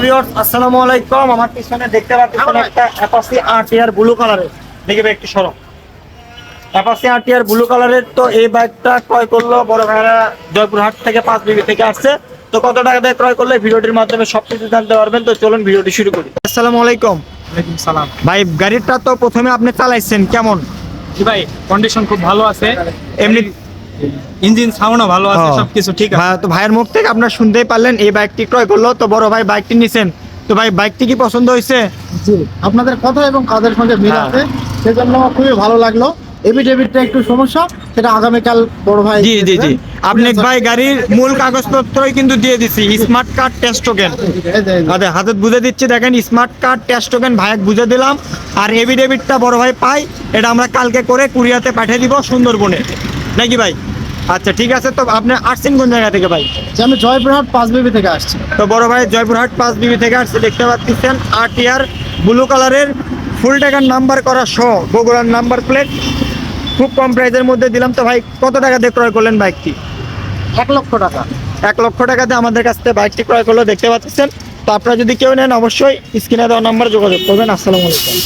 Viewers আসসালামু আলাইকুম। আমার পিছনে দেখতে পাচ্ছেন একটা অ্যাপাচি আরটিআর ব্লু কালারের, দেখবে একটু সরো। অ্যাপাচি আরটিআর ব্লু কালারের, তো এই বাইকটা ক্রয় করলো বড় ভাইরা জয়পুরহাট থেকে 5 থেকে আসছে। তো কত টাকা দিয়ে ক্রয় করলে ভিডিওটির মাধ্যমে সবকিছু জানতে পারবেন। তো চলুন ভিডিওটি শুরু করি। আসসালামু আলাইকুম। ওয়ালাইকুম সালাম। ভাই, গাড়িটা তো প্রথমে আপনি চালাইছেন, কেমন? জি ভাই, কন্ডিশন খুব ভালো আছে, এমনি ইঞ্জিন সাউন্ডও ভালো আছে, সবকিছু ঠিক আছে। তো ভাইয়ের মুখ থেকে আপনার শুনতেই পারলেন এই বাইকটি ক্রয় করলো। তো বড় ভাই বাইকটি নিছেন, তো ভাই বাইকটি কি পছন্দ হয়েছে? জি, আপনাদের কথা এবং কাজের সঙ্গে মিল হ্যাঁ। আছে, সেজন্য আমার খুবই ভালো লাগলো। এবিডেভিটটা একটু সমস্যা, সেটা আগামীকাল বড় ভাই জি জি জি, আপনি ভাই গাড়ির মূল কাগজপত্রই কিন্তু দিয়ে দিছি, স্মার্ট কার্ড টেস্ট টোকেন। আচ্ছা, হাতে বুঝে দিচ্ছি, দেখেন স্মার্ট কার্ড টেস্ট টোকেন ভাইয়াক বুঝে দিলাম। আর এভিডেভিটটা বড় ভাই পাই, এটা আমরা কালকে করে কুরিয়াতে পাঠিয়ে দিব সুন্দরবনে, নাকি ভাই? আচ্ছা ঠিক আছে। তো আপনি আসছেন কোন জায়গা থেকে ভাই? আমি জয়পুরহাট 5 থেকে আসছি। তো বড় ভাই জয়পুরহাট 5 থেকে আসছে, দেখতে পাচ্ছেন আরটিআর ব্লু কালারের ফুল টাকার নাম্বার করা সহ বগুড়ার নাম্বার প্লেট, খুব কম প্রাইসের মধ্যে দিলাম। তো ভাই কত টাকা দিয়ে ক্রয় করলেন বাইকটি? 1,00,000 টাকা। 1,00,000 টাকাতে আমাদের কাছ থেকে বাইকটি ক্রয় করলো, দেখতে পাচ্ছেন। তো আপনারা যদি কেউ নেন অবশ্যই স্ক্রিনে দেওয়া নাম্বার যোগাযোগ করবেন। আসসালামু আলাইকুম।